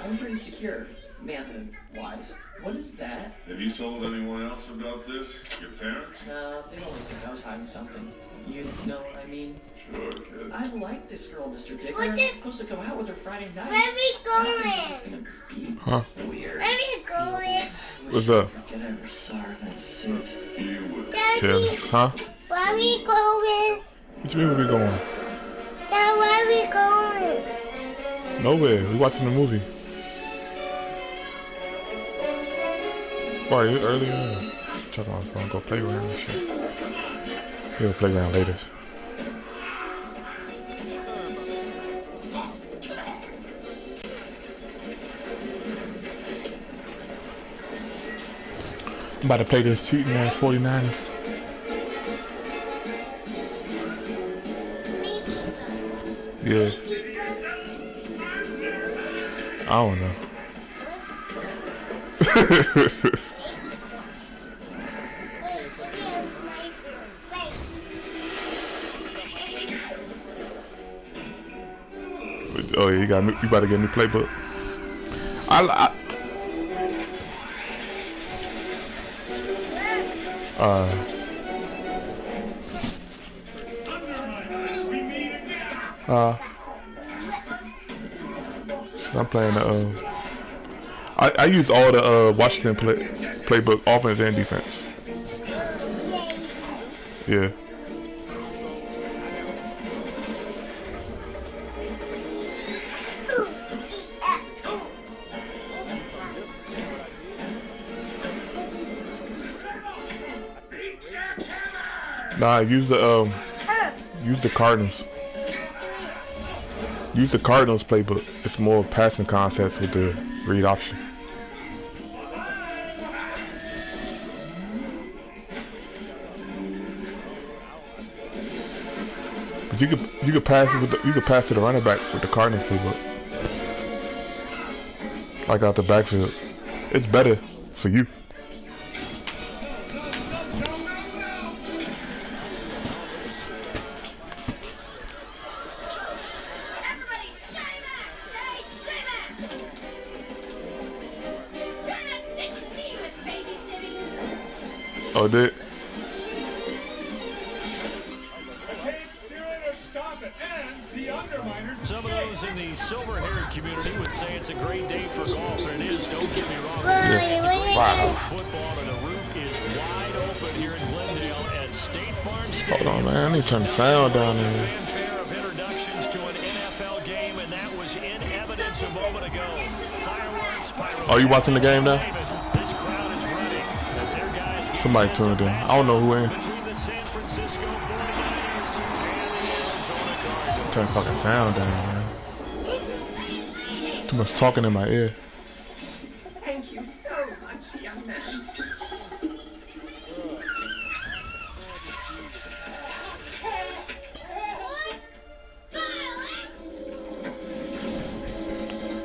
I'm pretty secure, method-wise. What is that? Have you told anyone else about this? Your parents? No, they only think I was hiding something. You know what I mean? Sure, kid. I like this girl, Mr. Dicker. I'm supposed to go out with her Friday night. Where are we going? It's just gonna be weird. Where are we going? What's up? Get out of her sorry, that suit. You would. Daddy, Huh? where are we going? What you mean where we going? Dad, where are we going? Nowhere. We watching the movie. Why are you earlier? Check on my phone. Go playground and shit. We'll playground later. I'm about to play this cheating ass 49ers. Yeah. I don't know. Oh yeah, you about to get a new playbook. I'm playing I use all the Washington playbook, offense and defense. Yeah. Nah, use the Cardinals. Use the Cardinals playbook. It's more passing concepts with the read option. But you could pass it with to the running back with the Cardinals playbook. Like out the backfield. It's better for you. Oh, did? Some of those in the silver-haired community would say it's a great day for golf, and it is. Don't get me wrong. It's a great day for football, and the roof is wide open here in Glendale at State Farm Stadium. Hold on, man. I need to turn the sound down there. Fanfare of introductions to an NFL game, and that was in evidence a moment ago. Fireworks, pyrotechnics. Are you watching the game now? This crowd is ready as their guys get Somebody tuned in. I don't know who in. between the San Francisco 49ers and the Arizona Cardinals. Turn the fucking sound down, man. Too much talking in my ear. Thank you so much, young man.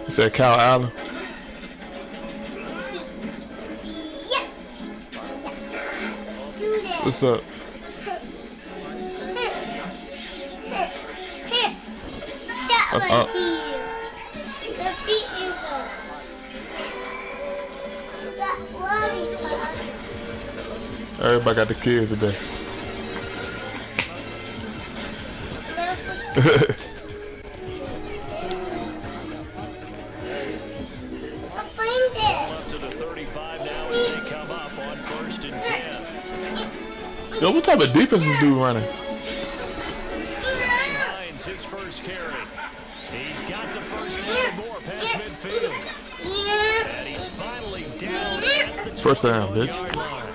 You said Cal Allen? What's up? What's up? Everybody got the kids today. Up to the 35 now as they come up on 1st and 10. Yo, what type of defense is dude running? Hines, his first carry. He's got the first down and more past midfield. And he's finally down at the First down, bitch. yard line.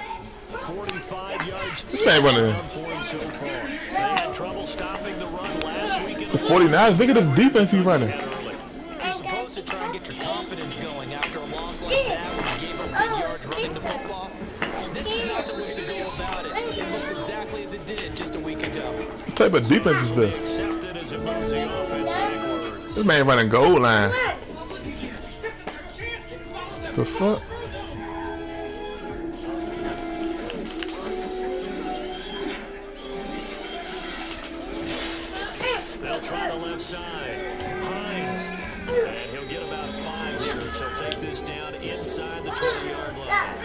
45 yards This man running. for him so far. They had trouble stopping the run last week in The 49ers, look at this defense he's running. You're supposed to try and get your confidence going after a loss like that when you gave up big yards running the football. This is not the way to go about it. It looks exactly as it did just a week ago. What type of defense is this? accepted as it moves the offense backwards. This man running goal line. The fuck? They'll try the left side. Hines. And he'll get about 5 here yards. He'll take this down inside the 20-yard line.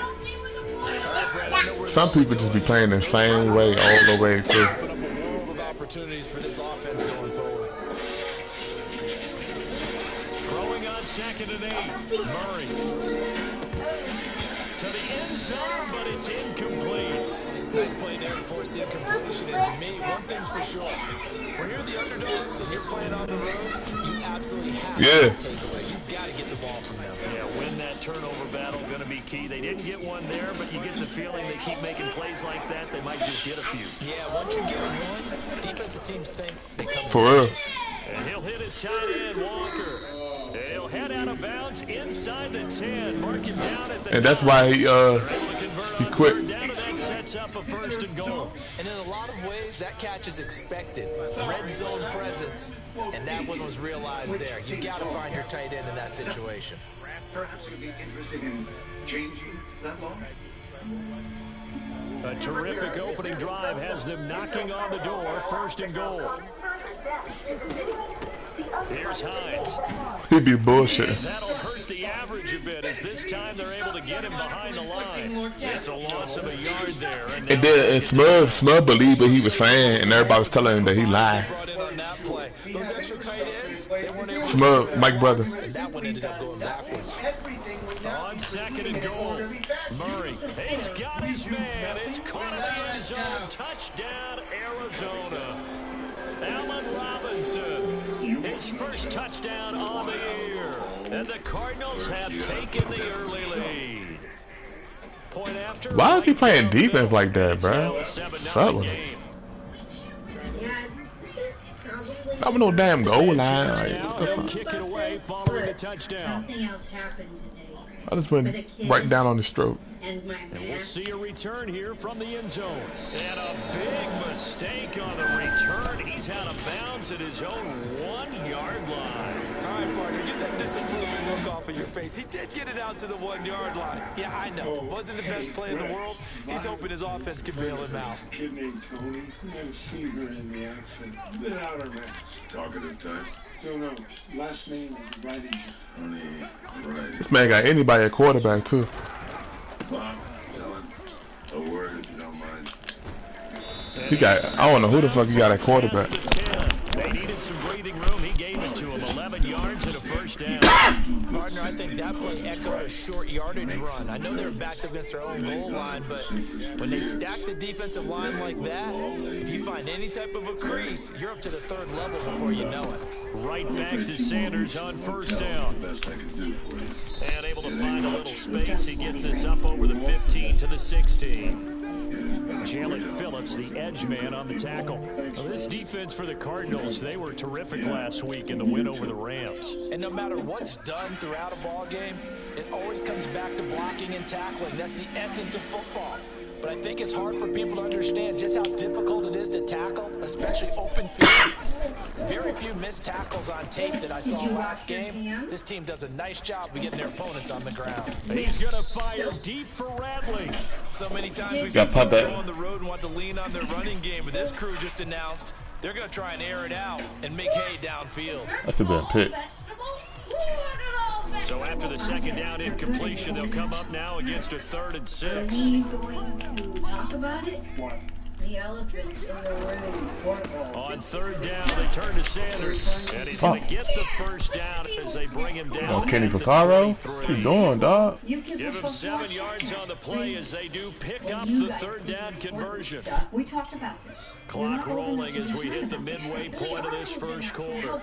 All right, Brad, I know we're Some people just be playing the same way all the way through. Open up a world of opportunities for this offense going forward. throwing on 2nd and 8. Murray to the end zone, but it's incomplete. Nice play there to force the incompletion. And to me, one thing's for sure. When you're the underdogs and you're playing on the road, you absolutely have to get takeaways. You've got to get the ball from them. Yeah, win that turnover battle, going to be key. They didn't get one there, but you get the feeling they keep making plays like that, they might just get a few. Yeah, once you get one, defensive teams think they come For real. And he'll hit his tight end, Walker. And he'll head out of bounds inside the 10. Mark him down at the And that's why he quit. Down, and that sets up a 1st and goal. And in a lot of ways, that catch is expected. Red zone presence, and that one was realized there. You got to find your tight end in that situation. Perhaps you'd be interested in changing that law? A terrific opening drive has them knocking on the door. 1st and goal. Here's Hines. He'd be bullshitting. That'll hurt the average a bit as this time they're able to get him behind the line. It's a loss of a yard there. And It did. And Smug believed what he was saying, and everybody was telling him that he lied. Those extra tight ends, they weren't able to Smug, Mike brother. and that one ended up going backwards. on 2nd and goal. Murray, he's got his man. It's caught in the end zone. Touchdown, Arizona. Allen Robinson, his first touchdown on the year. And the Cardinals have taken the early lead. Point after. Why is he playing defense like that, bro? What's up with him? That was no damn goal line. Like, He'll kick it away following the touchdown. Something else happened today. I just went right down on the stroke. And we'll see a return here from the end zone. And a big mistake on the return. He's out of bounds at his own 1-yard line. All right, partner, get that disapproving look off of your face. He did get it out to the 1-yard line. Yeah, I know. Wasn't the best play in the world. He's hoping his offense can bail him out. Kid named Tony. Never seen her in the accent. Without her mask. Talkative type. No. Last name is Writing. Honey, right. This man got anybody at quarterback, too. Bob, Dylan, a word if you don't mind. He got, I don't know who the fuck he got at quarterback. They needed some breathing room. He gave it to him. 11 yards and a 1st down. Partner, I think that play echoed a short yardage run. I know they're backed against their own goal line, but when they stack the defensive line like that, if you find any type of a crease, you're up to the 3rd level before you know it. Right back to Sanders on 1st down. Best I can do for you. And able to find a little space. He gets us up over the 15 to the 16. Jalen Phillips, the edge man on the tackle. Well, this defense for the Cardinals, they were terrific last week in the win over the Rams. And no matter what's done throughout a ball game, it always comes back to blocking and tackling. That's the essence of football. But I think it's hard for people to understand just how difficult it is to tackle, especially open field. Very few missed tackles on tape that I saw last game. This team does a nice job of getting their opponents on the ground. He's going to fire deep for Rattling. So many times we see teams go on the road and want to lean on their running game, but this crew just announced they're going to try and air it out and make hay downfield. That's a bad pick. So after the 2nd down incompletion, they'll come up now against a 3rd and 6. He's going to talk about it. The elephant in the room. On 3rd down, they turn to Sanders, and he's going to get the 1st down as they bring him down. Oh, Kenny Vaccaro? What you doing, dog? Give him 7 yards on the play as they do pick up the 3rd down conversion. We talked about this. Clock rolling as we hit the midway point of this 1st quarter.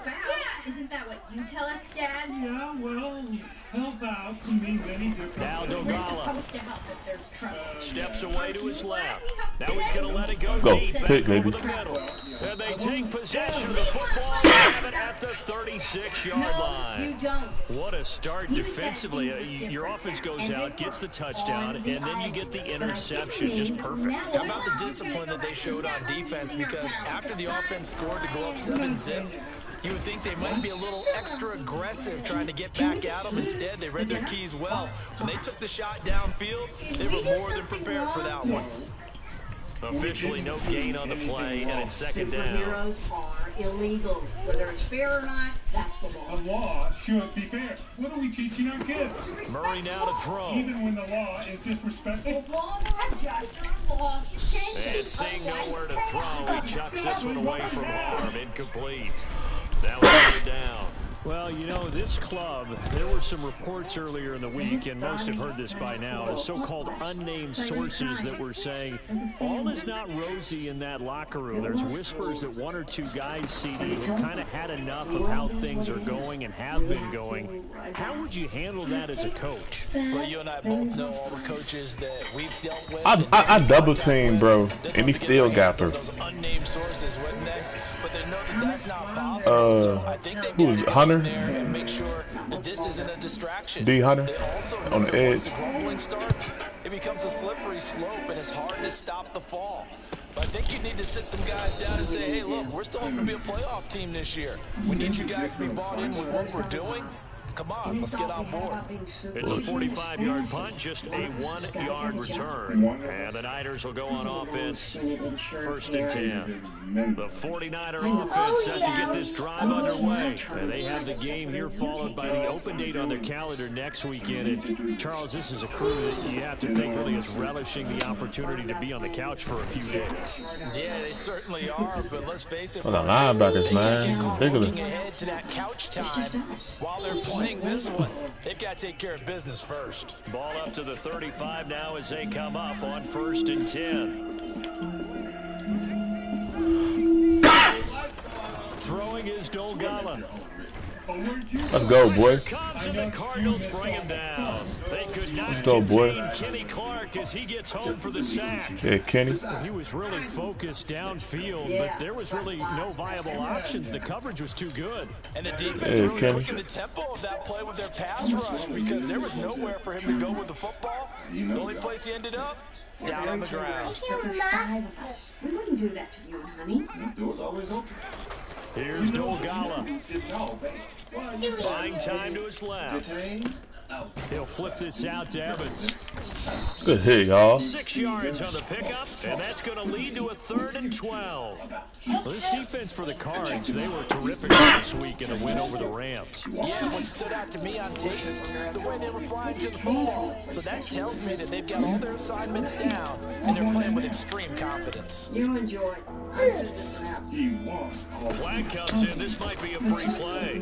Isn't that what you tell us, Dad? Yeah, well, help out can mean many different Now We're Dogala supposed to help if there's trouble. steps away to his left. Now he's going to let it go Go. deep back Pick, over baby. the middle. And they take possession of the football and have it at the 36-yard line. You don't. What a start defensively. Your offense goes out, gets the touchdown, and then you get the interception. Just perfect. How about the discipline that they showed on defense? Because after the offense scored to go up 7-zip, you would think they might be a little extra aggressive trying to get back at them. Instead, they read their keys well. When they took the shot downfield, they were more than prepared for that one. Officially no gain on the play, and it's 2nd down. Superheroes are illegal. Whether it's fair or not, that's the law. The law should be fair. What are we teaching our kids? Murray now to throw. Even when the law is disrespectful? If law not just, law can change it. And seeing nowhere to throw, he chucks this one away from harm. Incomplete. That was third down. Well, you know, this club, there were some reports earlier in the week, and most have heard this by now, of so-called unnamed sources that were saying all is not rosy in that locker room. There's whispers that one or two guys, CD, have kind of had enough of how things are going and have been going. How would you handle that as a coach? Well, you and I both know all the coaches that we've dealt with. I double team, bro, and he still got her. Those unnamed sources, wouldn't they? But they know that that's not possible. So I think they've got to go Hunter? in there and make sure that this isn't a distraction. D. Hunter? They also On know the that edge. once the grumbling starts, it becomes a slippery slope, and it's hard to stop the fall. But I think you need to sit some guys down and say, hey, look, we're still hoping to be a playoff team this year. We need you guys to be bought in with what we're doing. Come on, let's get on board. It's a 45-yard punt, just a 1-yard return. And the Niners will go on offense, 1st and 10. The 49er offense set to get this drive underway. And they have the game here followed by the open date on their calendar next weekend. And Charles, this is a crew that you have to think really is relishing the opportunity to be on the couch for a few days. Yeah, they certainly are, but let's face it. Those are linebackers, man. Ridiculous. Looking ahead to that couch time while they're playing this one, they've got to take care of business first. Ball up to the 35 now as they come up on 1st and 10. Throwing is Dolgala. Let's go, boy. Comes and the Cardinals bring him down. They could not Let's go, boy. contain Kenny Clark as he gets home for the sack. Yeah, Kenny. He was really focused downfield, but there was really no viable options. The coverage was too good. And the defense really quickened the tempo of that play with their pass rush because there was nowhere for him to go with the football. The only place he ended up, down on the ground. We wouldn't do that to you, honey. Door's always open. Here's Dolgala. Buying time to his left. He'll flip this out to Evans. Good hit, y'all. 6 yards on the pickup, and that's going to lead to a 3rd and 12. Well, this defense for the Cards, they were terrific this week in the win over the Rams. Yeah, what stood out to me on tape, the way they were flying to the football. So that tells me that they've got all their assignments down, and they're playing with extreme confidence. You enjoy. Flag comes in. This might be a free play.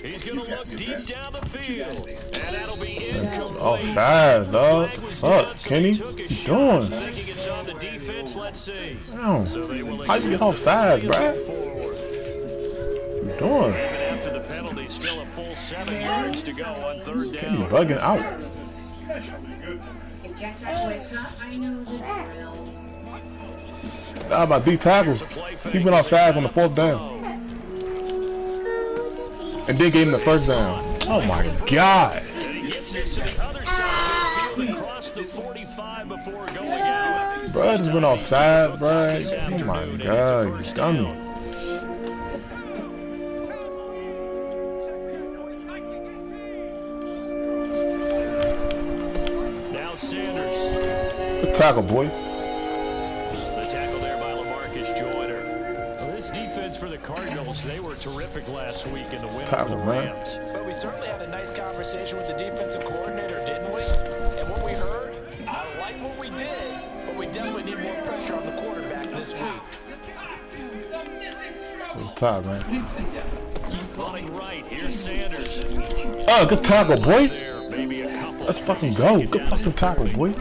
He's going to look deep down the field, and that'll be incomplete. Offside, dog. Fuck, Kenny. What you doing? Thinking it's on the defense. Let's see. Damn. So they will How you get offside, bruh? forward. What you doing? Even after the penalty, still a full 7 yards to go on 3rd Kenny down. bugging out. If Jack Jack wakes up, I know the drill. How about D tackles? He went offside on the 4th down. And then gave him the 1st down. Oh my God. And he gets this to the other side of midfield across the 45 before going out. Bruh, just went offside, bruh. Oh my God, you dummy. Now Sanders. Good tackle, boy. The tackle there by LaMarcus Joyner. Well, this defense for the Cardinals, they were terrific last week in the win over the Rams. But we certainly had a nice conversation with the defensive coordinator, didn't we? And what we heard, I like what we did, but we definitely need more pressure on the quarterback this week. Good top, man. Running right, here's Sanders. Oh, good tackle, boy. There, maybe a couple. Let's fucking go. Good fucking tackle, boy.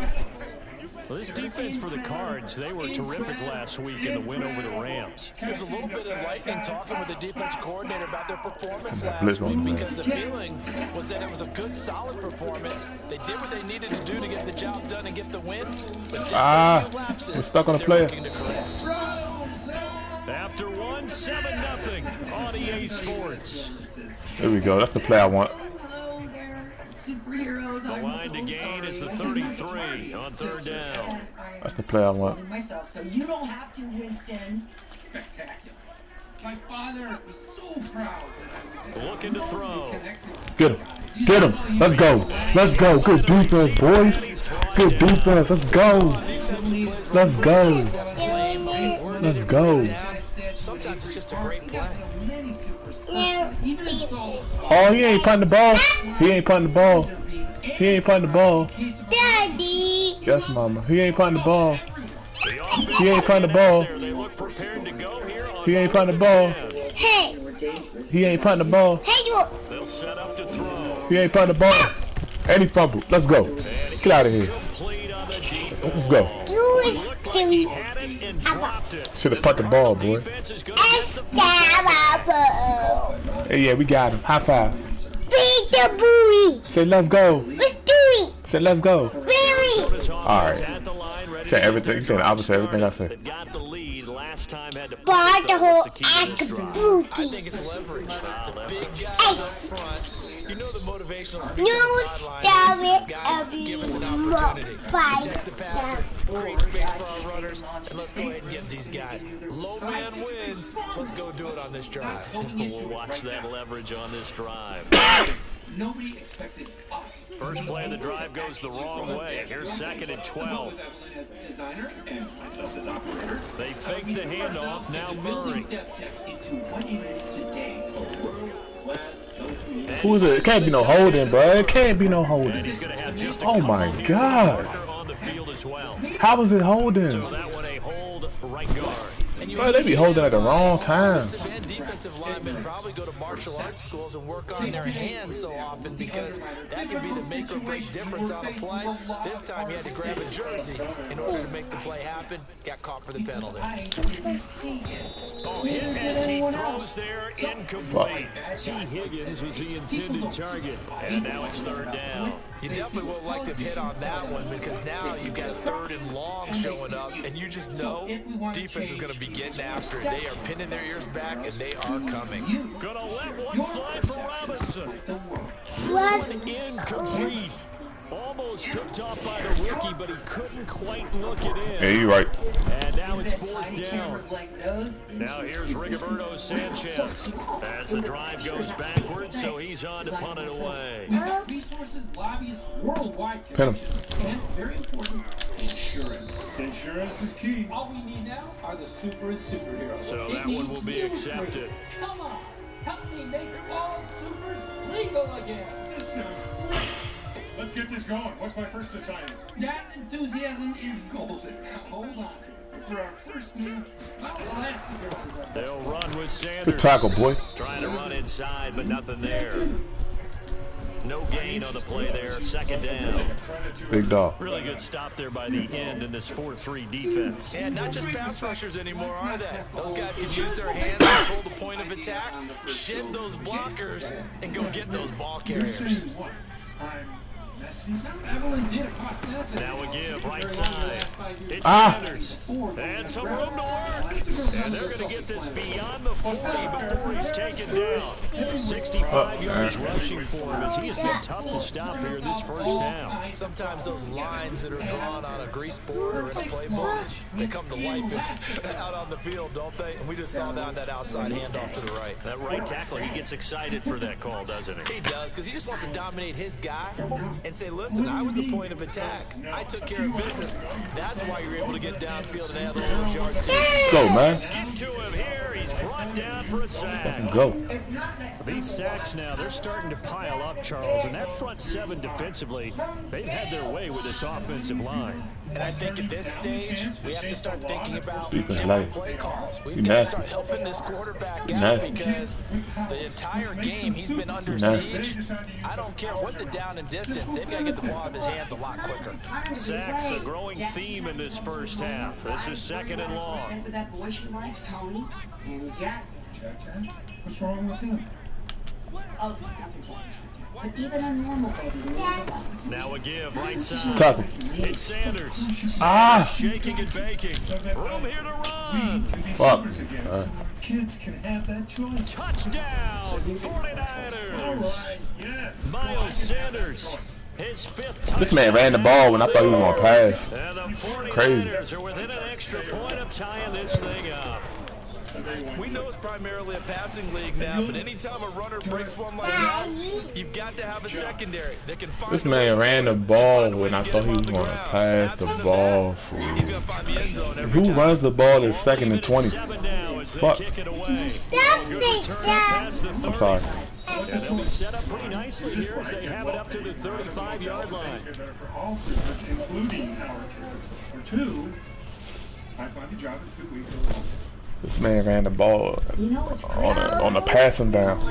Well, this defense for the Cards, they were terrific last week in the win over the Rams. It was a little bit enlightening talking with the defensive coordinator about their performance last week because the feeling was that it was a good, solid performance. They did what they needed to do to get the job done and get the win, but lapses we're stuck on a they're player. looking to correct. After 1, 7-0 on EA Sports. There we go. That's the play I want. Superheroes. The line to gain is the 33 on 3rd down. That's the play I want. Myself, so you don't have to, Winston. Spectacular. My father was so proud that I Looking to throw. Get him. Get him. Let's go. Let's go. Good defense, boys. Good defense. Let's go. Let's go. Let's go. Sometimes sometimes it's just a great play. No. Oh, he ain't punting the ball. He ain't punting the ball. He ain't punting the ball. Daddy. Yes, mama. He ain't punting the ball. He ain't punting the ball. He ain't punting the ball. Hey. He ain't punting the ball. Hey, you. They'll set up to throw. He ain't punting the ball. And he fumbled. Let's go. Get out of here. Complete on the deep Let's go. You is Looked like he had it and dropped it. Should have punted the ball, boy. Defense is gonna get the football. Hey, yeah, we got him. High five. Beat the bully. Say, let's go. Let's do it. Say, let's go. Minnesota's offense Alright. at the line, ready Say to get everything. their Say the drive opposite of everything I started. said. They've got the lead. Last time had to But punt the it, though. whole What's the key to act this of drive? I booty. think it's leverage. The leverage. big guys up front. You know the motivational speech No, on the sideline is, guys, give us an opportunity. Protect the passer, create space for our runners, and let's go ahead and get these guys. Low man wins. Let's go do it on this drive. We'll watch that leverage on this drive. Nobody expected us. First play of the drive goes the wrong way. Here's 2nd and 12. As designer and myself as operator. They fake the handoff. Now Murray. Into what it is today. A world-class total. Who is it? It can't be no holding, bro. It can't be no And holding. he's going to have just a Oh couple my here. God. Parker on the field as well. How was it holding? So that one a hold right guard. And you Bro, they be holding at the wrong time. Offensive and defensive linemen probably go to martial arts schools and work on their hands so often because that can be the make or break difference on a play. This time he had to grab a jersey in order to make the play happen. Got caught for the penalty. Oh, hit as he throws there, incomplete. T. Higgins was the intended target. And now it's 3rd down. You definitely would like to have hit on that one because now you've got 3rd and long showing up, and you just know defense is going to be getting after it. They are pinning their ears back, and they are coming. Gonna let one fly for Robinson. This What? one incomplete. Almost picked off by the rookie, but he couldn't quite look it in. Yeah, you right. And now it's 4th down. Now here's Rigoberto Sanchez as the drive goes backwards, so he's on to punt it away. Resources, lobbyists worldwide. Pin him. And very important, insurance. Insurance is key. All we need now are the superheroes. So that one will be accepted. Come on, help me make all supers legal again. Let's get this going. What's my first assignment? That enthusiasm is golden. Now hold on to it. For our first move, They'll run with Sanders. Good tackle, boy. Trying to run inside, but nothing there. No gain on the play there. 2nd down. Big dog. Really good stop there by the end in this 4-3 defense. And not just pass rushers anymore, are they? Those guys can use their hands, control the point of attack, shed those blockers, and go get those ball carriers. Now a give, right side. It's Sanders. And some room to work. And they're going to get this beyond the 40 before he's taken down. 65 yards rushing for him as he has been tough to stop here this first half. Sometimes those lines that are drawn on a grease board or in a playbook, they come to life out on the field, don't they? And we just saw down that outside handoff to the right. That right tackler, he gets excited for that call, doesn't he? He does, because he just wants to dominate his guy and say, listen, I was the point of attack. I took care of business. That's why you're able to get downfield and add all those yards to it. Go, man. Let's get to him here. He's brought down for a sack. Go. These sacks now, they're starting to pile up, Charles. And that front 7 defensively, they've had their way with this offensive line. And I think at this stage, we have to start thinking about Defense different light. play calls. We've You got to nasty. start helping this quarterback You out nasty. because the entire game he's been under You nasty. siege. I don't care what the down and distance, they've got to get the ball out of his hands a lot quicker. Sacks, a growing theme in this first half. This is 2nd and long. Remember that boy she likes, Tony? And Jack. What's wrong with him? Oh, but even a normal baby needs a Now a give, right side. Tackle. It's Sanders. Sanders Ah. shaking and baking. Room here to run. Fuck. Kids can have that choice. Touchdown, 49ers. Yeah. Miles Sanders, his 5th touchdown. This man ran the ball when I thought he was going to pass. And the 49ers Crazy. are within an extra point of tying this thing up. We know it's primarily a passing league now, but anytime a runner breaks one like that, you've got to have a secondary that can find This a way man to ran the it, ball find a way when to I get thought he him was on the going to ground. pass Absent the of ball. that, he's going to find the end zone every Who time. runs the ball is 2nd and 20? 7 now as as they Fuck. kick it away. Stop Good it, return Dad. past the 30. I'm sorry. And they'll be set up pretty nicely here as they have it up to the 35-yard line. Better for all prisoners, including our kids. For two, I find a job in 2 weeks. This man ran the ball on the passing down.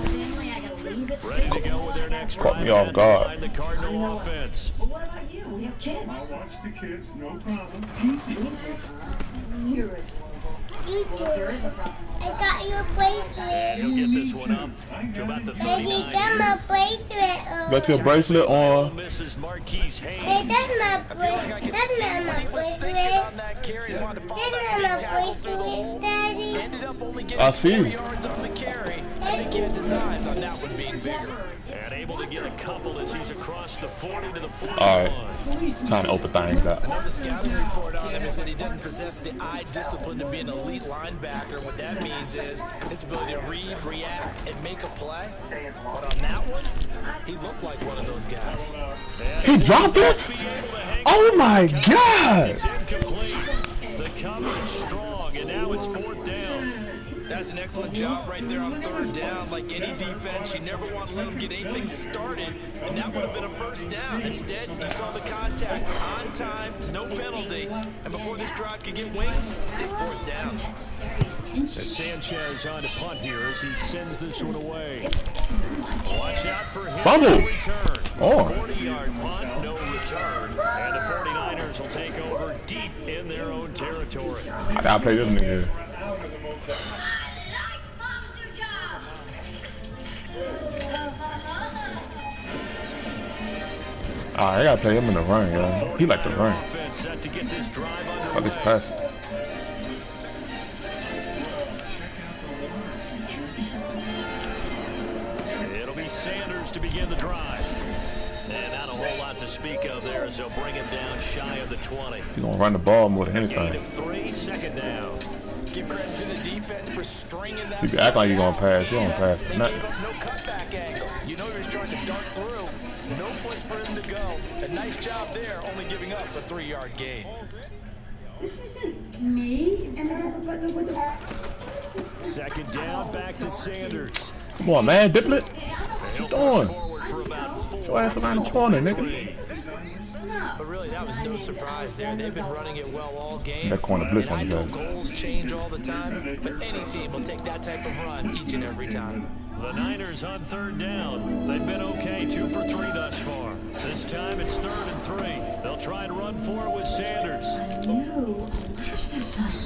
Ready to go with their next Caught drive me off guard. behind the Cardinal offense. But what about you? We have kids. I'll watch the kids, no problem. Easy. You're adorable. You Well, if there is a problem. I got your bracelet. And he'll get this one up to about the Baby, 39. that's my bracelet. Got your bracelet on. Mrs. Marquise Hey, Hayes. that's my I feel like I bracelet. could That's see not what my he was thinking bracelet. on that carry. He wanted to follow That's that not big my tackle through the hole. bracelet, Daddy. Ended up only I getting see. 4 yards on the carry. I think he had designs on that one being bigger. And able to get a couple as he's across the 40 to the 41. All right, time to open things up. Another scouting report on him is that he doesn't possess the eye discipline to be an elite linebacker. What that means is his ability to read, react, and make a play. But on that one, he looked like one of those guys. He dropped it? Oh my God! It's incomplete. The coverage strong, and now it's 4th down. That's an excellent job right there on 3rd down. Like any defense, you never want to let him get anything started, and that would have been a 1st down. Instead, he saw the contact on time, no penalty, and before this drive could get wings, it's 4th down. As Sanchez on to punt here as he sends this one away. Watch out for him. Fumble. Return. Oh. 40-yard punt, no return. And the 49ers will take over deep in their own territory. I gotta play this nigga. I gotta play him in the run, yo. He like to run. Offense set to get this drive Fuck his underway. pass. It'll be Sanders to begin the drive. And not a whole lot to speak of there as they'll bring him down shy of the 20. He's gonna run the ball more than Gain anything. of 3, 2nd down. Give credit to the defense for stringing that. You can act like you're gonna pass. You don't pass. They Nothing. gave up no cutback angle. You know he was trying to dart through. No place for him to go. A nice job there, only giving up a 3-yard gain. This isn't me. And what the 2nd down, back to Sanders. Come on, man. Diplet. He'll What you push doing? forward for about 4. Your ass around the corner, nigga. But really, that was no surprise there. They've been running it well all game. That corner blitz And I on know his ass. goals change all the time, but any team will take that type of run each and every time. The Niners on 3rd down. They've been okay, 2 for 3 thus far. This time it's 3rd and 3. They'll try and run for it with Sanders.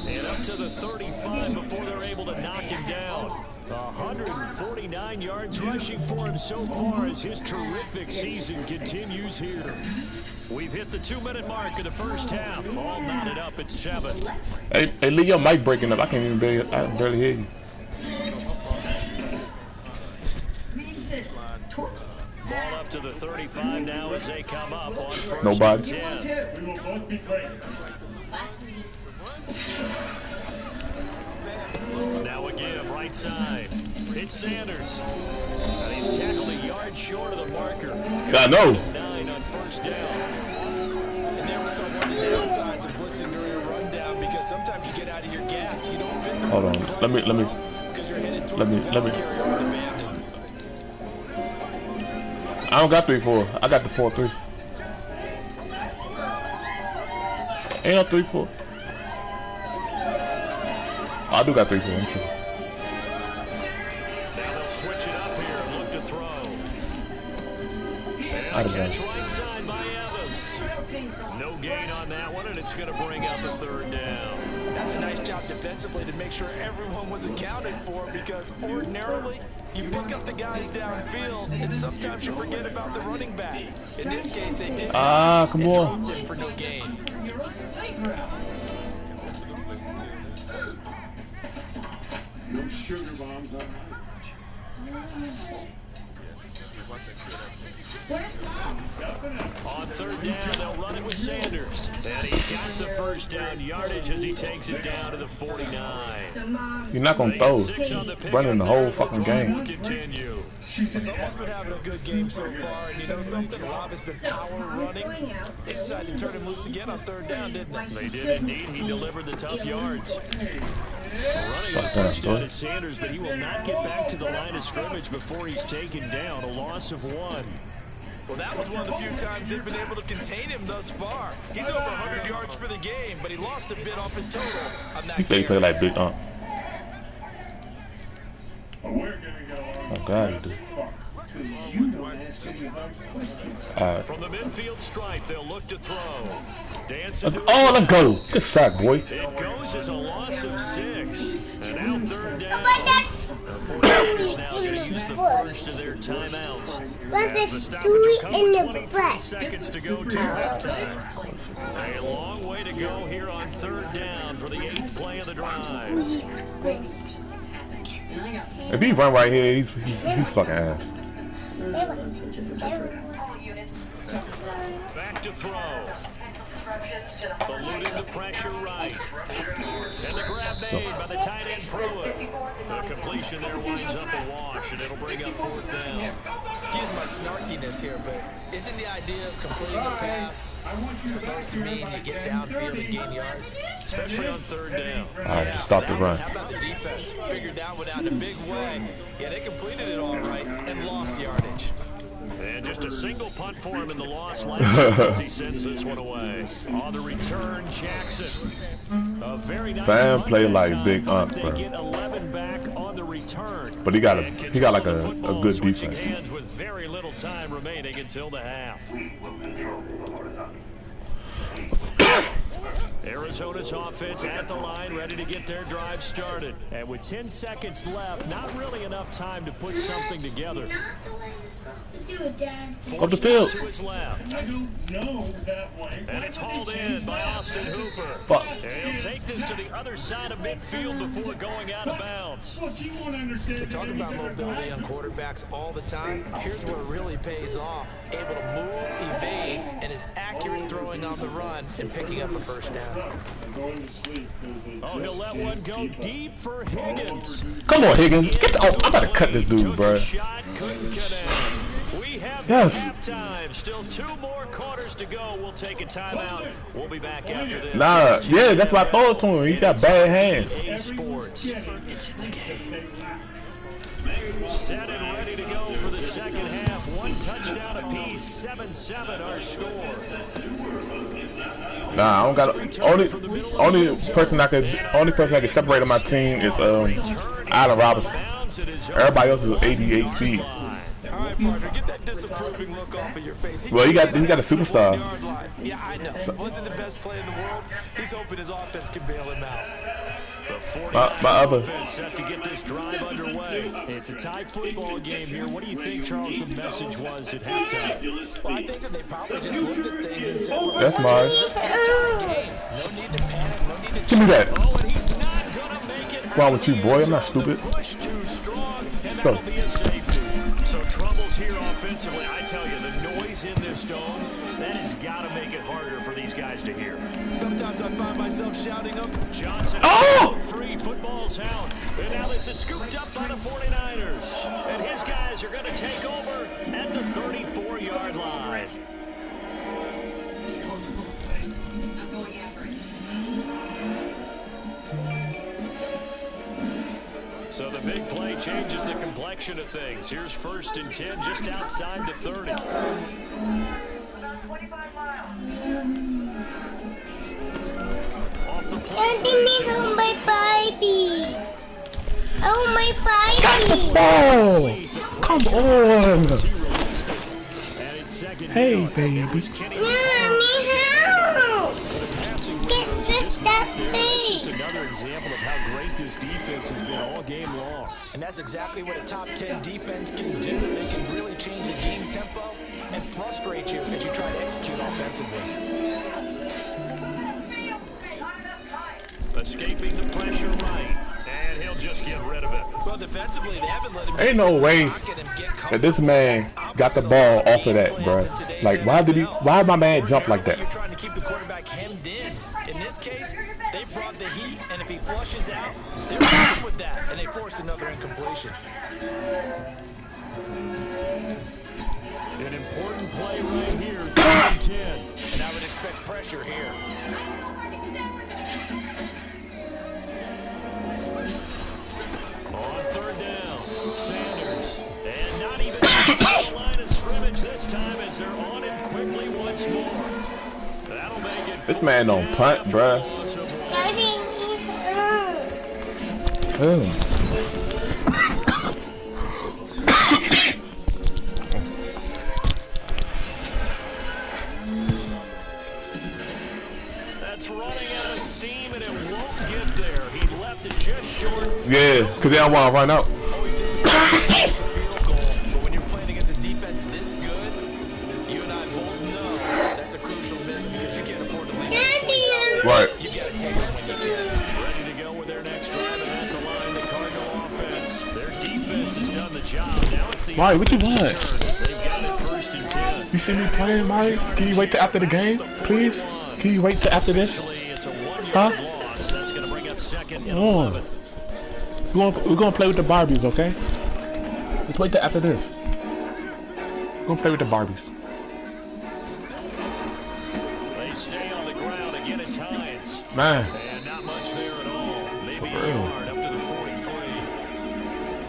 And up to the 35 before they're able to knock him down. 149 yards rushing for him so far as his terrific season continues here. We've hit the 2-minute mark of the first half. All knotted up at 7. Hey, Lee, your mic breaking up. I can't even barely hear you. Ball up to the 35 now as they come up on 1st Nobody. and 10. We will both be great. Now a give, right side. It's Sanders. And he's tackled a yard short of the marker. I know. 9 on 1st down. And there was some of the downsides of blitzing during a rundown because sometimes you get out of your gaps. You don't fit the Hold on. run Let me- because you're headed towards let the me- ball carrier with abandon. I don't got 3-4. I got the 4-3. Ain't no 3-4. I do got 3-4. I'm sure. Now they'll switch it up here and look to throw. And Out a of catch bounds. right side by Evans. No gain on that one, and it's going to bring up a 3rd down. That's a nice job defensively to make sure everyone was accounted for because ordinarily you pick up the guys downfield and sometimes you forget about the running back. In this case, they did. Ah, come and on. dropped it for no gain. You're on the playground. No sugar bombs on my On 3rd down, they'll run it with Sanders. And he's got the 1st down yardage as he takes it down to the 49. You're not gonna They throw. get 6 on the pickup Running the there whole as fucking drive game. will continue. Someone's been having a good game so far, and you know something? A lot of it's been power running. They decided to turn him loose again on 3rd down, didn't they? They did indeed. He delivered the tough yards. Running on first down is Sanders, but he will not get back to the line of scrimmage before he's taken down. A loss of 1. Well, that was one of the few times they've been able to contain him thus far. He's over 100 yards for the game, but he lost a bit off his total on that He play like big We're gonna go on. Oh God, he do. From the midfield stripe, they'll look to throw. Oh, let's go. Good shot, boy. It goes as a loss of 6. And now 3rd down. The 49ers now going to use the first of their timeouts. As the stoppage will come with 23 seconds to go to halftime. A long way to go here on 3rd down for the 8th play of the drive. If he run right here, he's fucking ass. Back to throw. Eluding the pressure right. And the grab made by the tight end Pruitt. The completion there winds up a wash, and it'll bring up 4th down. Excuse my snarkiness here, but isn't the idea of completing a pass supposed to mean you get downfield and gain yards? Especially on 3rd down. Yeah, stop the run. How about the defense? Figured that one out in a big way. Yeah, they completed it all right and lost yardage. And just a single punt for him in the loss last week as he sends this one away. On the return, Jackson. A very nice Fan play like big bro. bro. They get 11 back on the return. But he got like a good switching defense. hands with very little time remaining until the half. Arizona's offense at the line, ready to get their drive started. And with 10 seconds left, not really enough time to put something together. Up the field. To his left. I don't know that way. And it's hauled in by Austin Hooper. Fuck. And he'll take this to the other side of midfield before going out of bounds. They talk about mobility on quarterbacks all the time. Here's where it really pays off. Able to move, evade, and is accurate throwing on the run and picking up a 1st down. Oh, he'll let one go deep for Higgins. Come on, Higgins. Get the, oh, I'm about to cut this dude, bro. Shot couldn't connect. We have halftime. Still 2 more quarters to go. We'll take a timeout. We'll be back after this. Nah, yeah, that's what I thought to him. He got bad hands. Sports. It's in the game. Set and ready to go for the 2nd half. 1 touchdown apiece. 7-7 our score. Nah, I don't got only person I could separate on my team is Allen Robinson. Everybody else is 88 speed. All right, partner, get that disapproving look off of your face. Well, he got a superstar. Yeah, I know. Wasn't the best play in the world. He's hoping his offense can bail him out. My other offense set to get this drive underway. It's a tie football game here. What do you think, Charles, the message was at halftime? Well, I think that they probably just looked at things and said, well, that's mine. this is a tie game. No need to panic. No need to Give me that. Oh, and he's not gonna make it. What's wrong with you, boy? I'm not stupid. Push too strong, and that'll be a safety. So troubles here offensively. I tell you, the noise in this dome, that has got to make it harder for these guys to hear. Sometimes I find myself shouting up. Johnson, oh! Free, football's out. And now this is scooped up by the 49ers. And his guys are going to take over at the 34-yard line. So the big play changes the complexion of things. Here's 1st and 10 just outside the 30. Off the play. Sending me home my baby. Oh, my baby. Oh, come on. And it's 2nd Hey, down. baby. It was Kenny No, me help. Get just that It's thing. just another example of how great this defense has been all game long. And that's exactly what a top 10 defense can do. They can really change the game tempo and frustrate you as you try to execute offensively. Escaping the pressure right. And he'll just get rid of it. Well, defensively, they haven't let him Ain't no way that this man got the ball off of that, bro. Like, why did my man jump like that? You're trying to keep the quarterback hemmed in. In this case, they brought the heat, and if he flushes out, they're fine with that, and they force another incompletion. An important play right here, 3rd and 10. And I would expect pressure here. On third down, Sanders. And not even to the line of scrimmage this time as they're on him quickly once more. That'll make it. This man don't punt, bruh. That's running out of steam and it won't get there. He left it just short. Yeah, because they don't want to run out. Always disappointing to miss a field goal, but when you're playing against a defense this good, you and I both know that's a crucial miss because you can't afford to leave any points out. Right. You got to take them when you can. Ready to go with their next drive and at the line, the Cardinal offense. Their defense has done the job. Now it's the Why? What you want? turn as they've got it 1st and 10. You see me playing, Mari? Can you wait till after the game, please? Can you wait till after this? It's a 1-yard Huh? loss. That's going to bring up 2nd and Oh. 11. We're gonna play with the Barbies, okay? Let's wait till after this. We're gonna play with the Barbies. They stay on the ground. Again, it's Hines. Man. And not much there at all. Maybe For a real. yard up to the 43.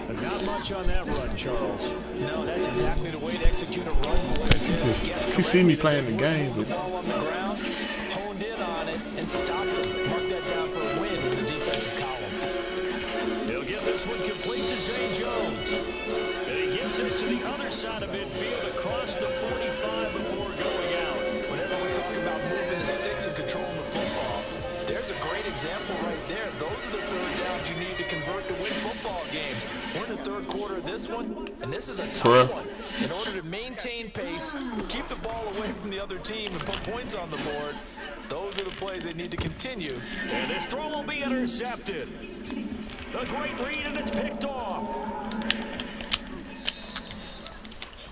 And not much on that run, Charles. No, that's exactly the way to execute a run. She see me playing the game, The but ball on the ground, honed in on it, and stopped him. Mark that down for a win in the defense's column. He'll get this one complete to Zay Jones. And he gets us to the other side of midfield across the 45 before going out. Whenever we talk about moving the sticks and controlling the football, there's a great example right there. Those are the third downs you need to convert to win football games. We're in the third quarter of this one, and this is a tough one. In order to maintain pace, keep the ball away from the other team, and put points on the board, those are the plays they need to continue. And this throw will be intercepted. A great read, and it's picked off.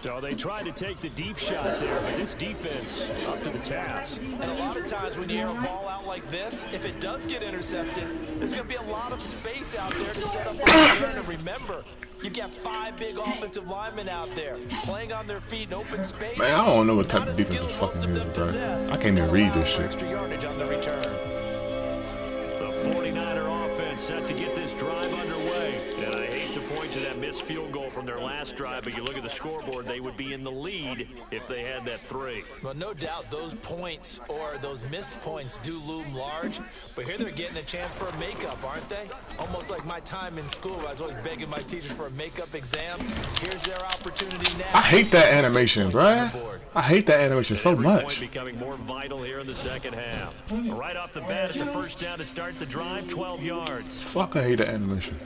So they tried to take the deep shot there, but this defense up to the task. And a lot of times when you air a ball out like this, if it does get intercepted, there's going to be a lot of space out there to set up a return. And remember, you've got 5 big offensive linemen out there playing on their feet in open space. man, I don't know what type of defense this fucking is, bro. I can't even read this shit. Extra yardage on the return. The 49er offense set to get this drive underway. And I hate to point to that missed field goal from their last drive, but you look at the scoreboard, they would be in the lead if they had that 3. Well, no doubt those points or those missed points do loom large, but here they're getting a chance for a makeup, aren't they? Almost like my time in school. I was always begging my teachers for a makeup exam. Here's their opportunity now. I hate that animation, bruh. I hate that animation so Every much. point becoming more vital here in the second half. Right off the bat, it's a first down to start the drive, 12 yards. Fuck, I hate that animation.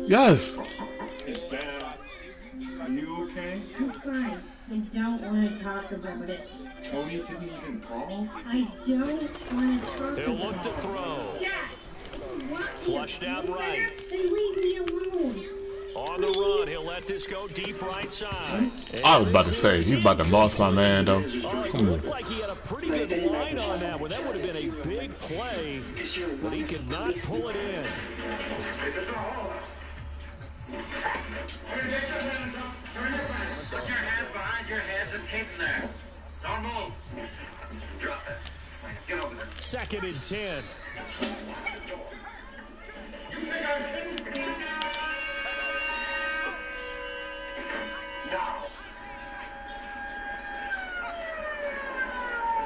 Yes. It's bad. Are you okay? I'm fine. I don't want to talk about it. Tony didn't even call? I don't want to talk He'll about look to throw. it. What? Flushed out right. Then leave me alone. On the run, he'll let this go deep right side. I was about to say, he's about to lost my man, though. It Come looked on. like he had a pretty good line on that one. That would have been a big play, but he could not pull it in. Put your hands behind your heads and keep them there. Don't move. Drop it. Get over there. 2nd and 10. Now.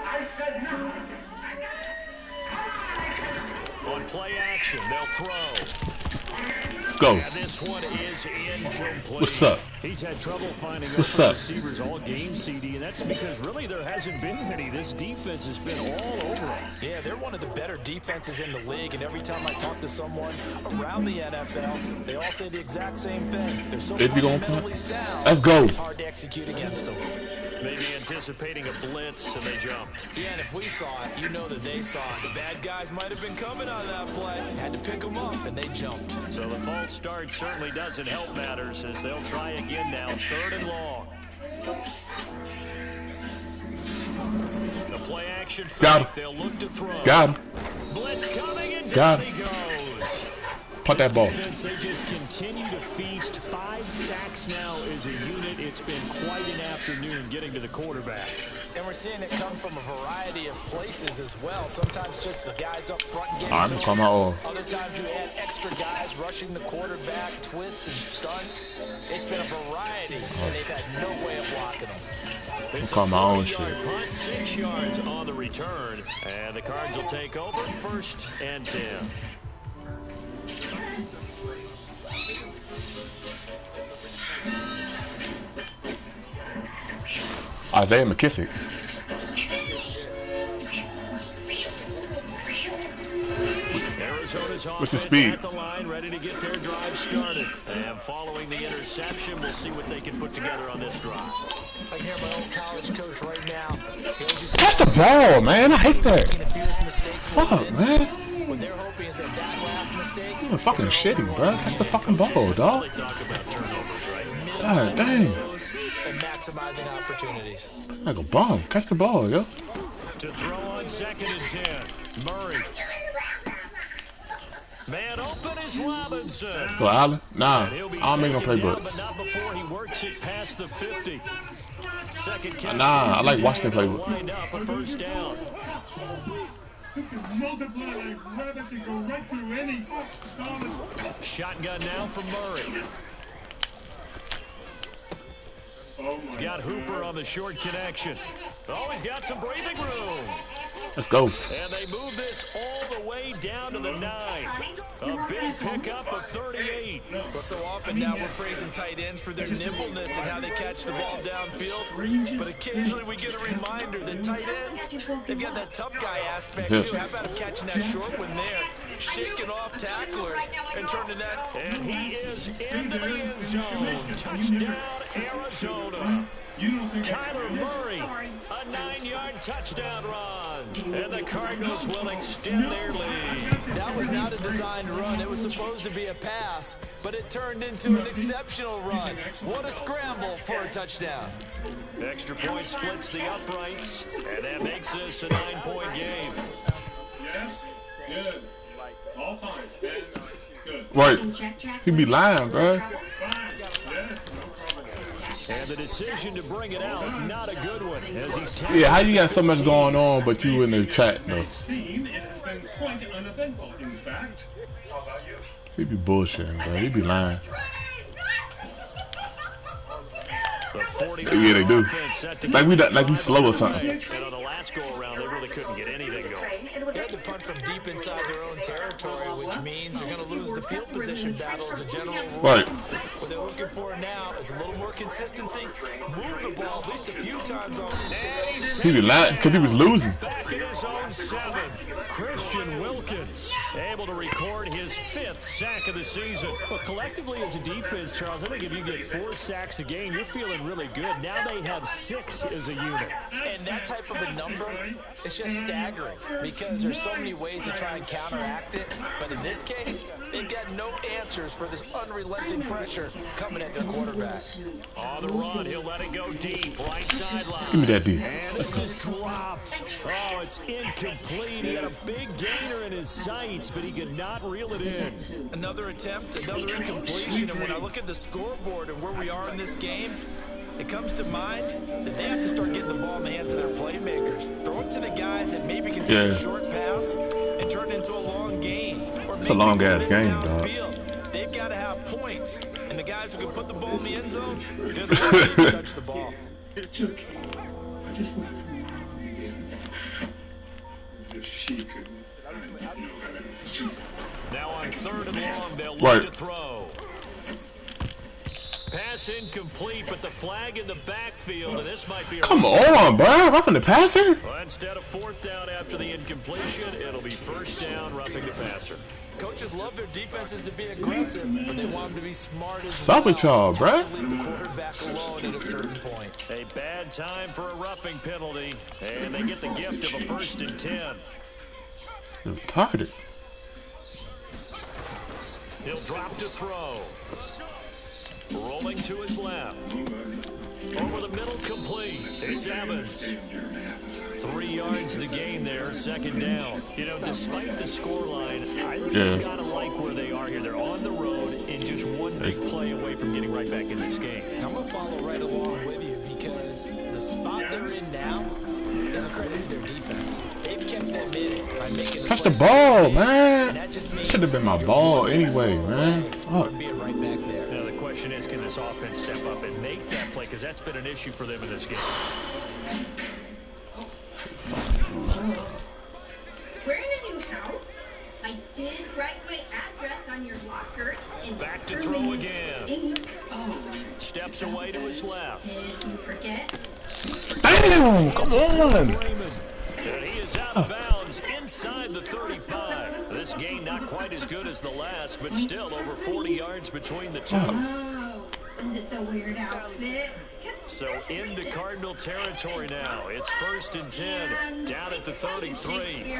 I said no. On play action, they'll throw. Let's go. And this one is incomplete. What's up? He's had trouble finding What's open up? receivers all game, CD, and that's because really there hasn't been many. This defense has been all over him. Yeah, they're one of the better defenses in the league, and every time I talk to someone around the NFL, they all say the exact same thing. They're so If you gonna fundamentally punt, sound, let's go. it's hard to execute against them. Maybe anticipating a blitz, and they jumped. Yeah, and if we saw it, you know that they saw it. The bad guys might have been coming on that play. Had to pick them up, and they jumped. So the false start certainly doesn't help matters as they'll try again now, 3rd and long. The play action Got him. fake, they'll look to throw. Got him. Blitz coming, and Got down he goes. Punt that ball. Defense, they just continue to feast. 5 sacks now as a unit. It's been quite an afternoon getting to the quarterback. And we're seeing it come from a variety of places as well. Sometimes just the guys up front getting I'm to gonna call him. my own. Other times you add extra guys rushing the quarterback, twists and stunts. It's been a variety, and they've had no way of blocking them. I'm call my own shit. Punt, 6 yards on the return, and the Cards will take over 1st and 10. Isaiah McKissick. Arizona's What's the offense speed? at the line, ready to get their drive started. And following the interception, we'll see what they can put together on this drive. I hear my old college coach right now. He always used to Catch the ball, man. I hate that. making the fewest mistakes will Fuck, win. man. What they're hoping is that last mistake. You're fucking shitty, bro. Catch the fucking ball, dog. They talk about turnovers, right? God dang. And maximizing opportunities. Like a bum. Catch the ball, yo. To throw on 2nd and 10. Murray. Man open is Robinson. So Allen? Nah. And he'll be I don't make no taken down, playbook. but not before he works it past the 50. Second catch. Nah, I like watching the It'll playbook. wind up a 1st down. You can multiply like rabbits and go right through any. Shotgun now from Murray. Oh He's my got Hooper on the short connection. Oh, he's got some breathing room. Let's go. And they move this all the way down to the 9. A big pickup of 38. Well, so often now we're praising tight ends for their nimbleness and how they catch the ball downfield. But occasionally we get a reminder that tight ends, they've got that tough guy aspect too. How about him catching that short one there, shaking off tacklers, and turning that. And he is into the end zone. Touchdown, Arizona. Kyler Murray, a 9-yard touchdown run. And the Cardinals will extend their lead. That was not a designed run. It was supposed to be a pass, but it turned into an exceptional run. What a scramble for a touchdown. Extra point splits the uprights, and that makes this a 9-point game. Yes, good. All fine. And good. Right. He be lying, bro. Fine. Yes, no problem. And the decision to bring it out, not a good one, as he's Yeah, how you got so much going on, but you in the chat, though? Scene, it has been quite uneventful, in fact. How about you? He be bullshitting, bro. He be lying. Yeah, they do. Like we slow or something. And on the last go around, they really couldn't get anything going. They had to punt from deep inside their own territory, which means you're going to lose the field position battle as a general rule. Right. What they're looking for now is a little more consistency. Move the ball at least a few times on. He be lying because he was losing. Back in his own 7, Christian Wilkins able to record his 5th sack of the season. Well, collectively as a defense, Charles, I think if you get 4 sacks a game, you're feeling really good. Now they have 6 as a unit. And that type of a number, it's just staggering because there's so many ways to try and counteract it. But in this case, they've got no answers for this unrelenting pressure coming at their quarterback. On the run, he'll let it go deep, right sideline. Give me that D. And this is dropped. Oh, it's incomplete. He had a big gainer in his sights, but he could not reel it in. Another attempt, another incompletion. And when I look at the scoreboard and where we are in this game, it comes to mind that they have to start getting the ball in the hands of their playmakers. Throw it to the guys that maybe can take a short pass and turn it into a long gain. Or maybe a long-ass game, dog. They've got to have points. And the guys who can put the ball in the end zone, they're the ones that need to touch the ball. It's okay. I just went through it again. If she could. Now on 3rd and long, they'll look to throw. Pass incomplete, but the flag in the backfield, and this might be a... Come on, bro. Roughing the passer? Well, instead of 4th down after the incompletion, it'll be 1st down, roughing the passer. Coaches love their defenses to be aggressive, but they want them to be smart as Stop well. with y'all, bro. To leave the quarterback alone at a certain point. A bad time for a roughing penalty, and they get the gift of a 1st and 10. You're retarded. He'll drop to throw. Rolling to his left. Over the middle, complete. three. It's Evans. 3 yards the gain there, second down. You know, despite the scoreline, I think you've got to like where they are here. They're on the road and just one big play away from getting right back in this game. I'm going to follow right along with you because the spot they're in now is a credit to their defense. They've kept them in it by making That's the ball, man. That should have been my ball anyway, man. Being right back there. Now the question is, can this offense step up and make that play? Because that's been an issue for them in this game. We're in a new house. I did write my address on your locker. Back to throw again. Steps away to his left. Did you forget? Damn, come on. And he is out of bounds inside the 35. This gain not quite as good as the last, but still over 40 yards between the two. Oh, is it the weird outfit? So into Cardinal territory now. It's 1st and 10, down at the 33.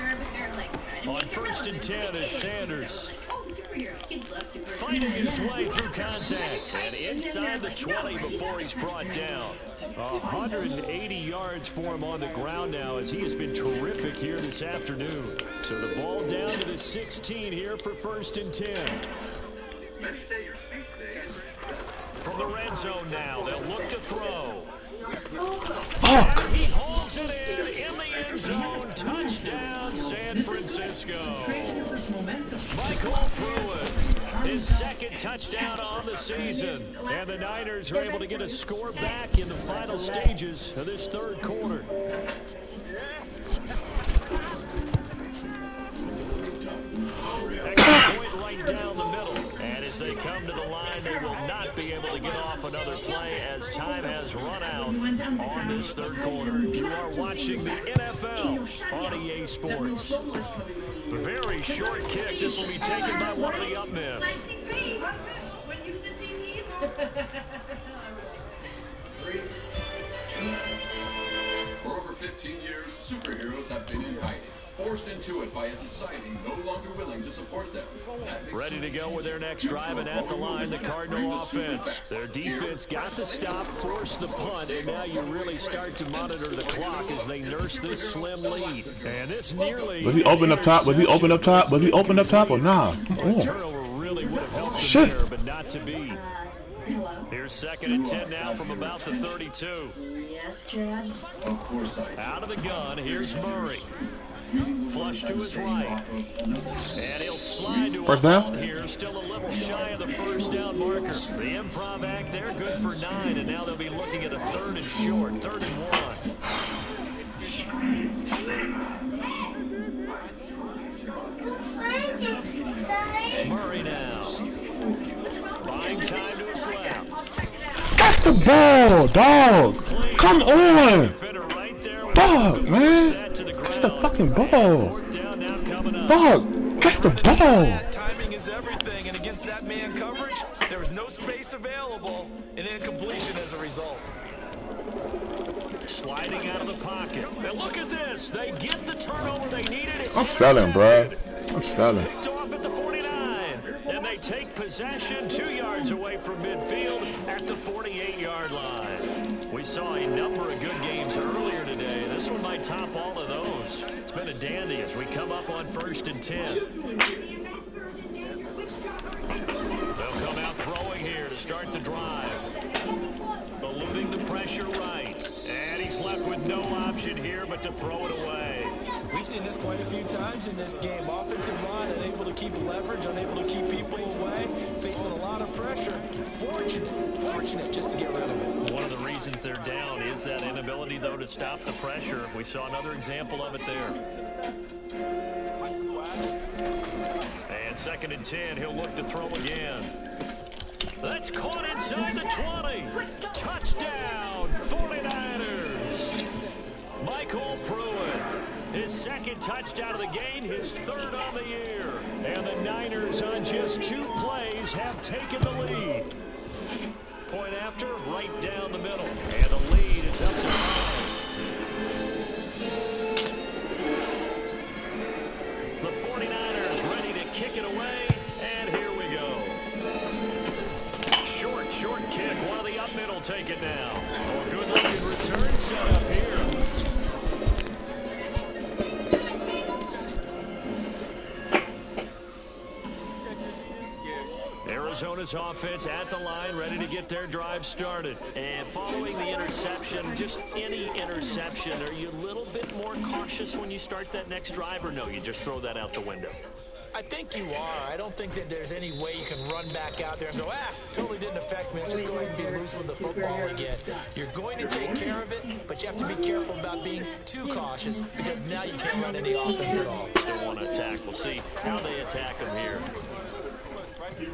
On 1st and 10, it's Sanders. Fighting his way through contact and inside the 20 before he's brought down. 180 yards for him on the ground now as he has been terrific here this afternoon. So the ball down to the 16 here for 1st and 10. From the red zone now, they'll look to throw. And he hauls it in the end zone. Touchdown, San Francisco. Michael Pruitt, his 2nd touchdown on the season. And the Niners are able to get a score back in the final stages of this 3rd quarter. Extra point right down the middle. And as they come to the line, they will not be able to get off another play as time has run out on this 3rd quarter. You are watching the NFL on EA Sports. Very short kick. This will be taken by one of the up men. For over 15 years, superheroes have been in hiding, forced into it by a society no longer willing to support them. Ready to go with their next drive, and at the line, the Cardinal offense. Their defense got the stop, forced the punt, and now you really start to monitor the clock as they nurse this slim lead. And this nearly... Was he open up top? Was he open up top? Was he open up top or nah? Turnover really would have helped them there, but not to be. Here's 2nd and 10 now from about the 32. Yes, Chad. Out of the gun, here's Murray. Flush to his right. And he'll slide to a ball here. Still a little shy of the 1st down marker. The improv act there, good for 9. And now they'll be looking at a 3rd and short. 3rd and 1. Murray now. Buying time to his left. That's the ball, dog. Come on. Dog, man. That's the fucking ball. Dog, that's the ball. Timing is everything, and against that man coverage, there was no space available, and incompletion as a result. Sliding out of the pocket. And look at this. They get the turnover they needed. It's I'm selling, bro. I'm selling. Picked off at the 49. And they take possession 2 yards away from midfield at the 48-yard line. We saw a number of good games earlier today. This one might top all of those. It's been a dandy as we come up on 1st and 10. They'll come out throwing here to start the drive. Eluding the pressure right. And he's left with no option here but to throw it away. We've seen this quite a few times in this game. Offensive line unable to keep leverage, unable to keep people away, facing a lot of pressure. Fortunate just to get rid of it. One of the reasons they're down is that inability, though, to stop the pressure. We saw another example of it there. And 2nd and 10, he'll look to throw again. That's caught inside the 20. Touchdown, 49ers. Michael Pruitt. His 2nd touchdown of the game, his 3rd on the year. And the Niners on just 2 plays have taken the lead. Point after, right down the middle. And the lead is up to 5. The 49ers ready to kick it away. And here we go. Short kick. One of the up middle take it now. Good looking return. set up here. Arizona's offense at the line, ready to get their drive started. And following the interception, just any interception, are you a little bit more cautious when you start that next drive, or no, you just throw that out the window? I think you are. I don't think that there's any way you can run back out there and go, totally didn't affect me. Let's just go ahead and be loose with the football again. You're going to take care of it, but you have to be careful about being too cautious because now you can't run any offense at all. Still want to attack. We'll see how they attack him here.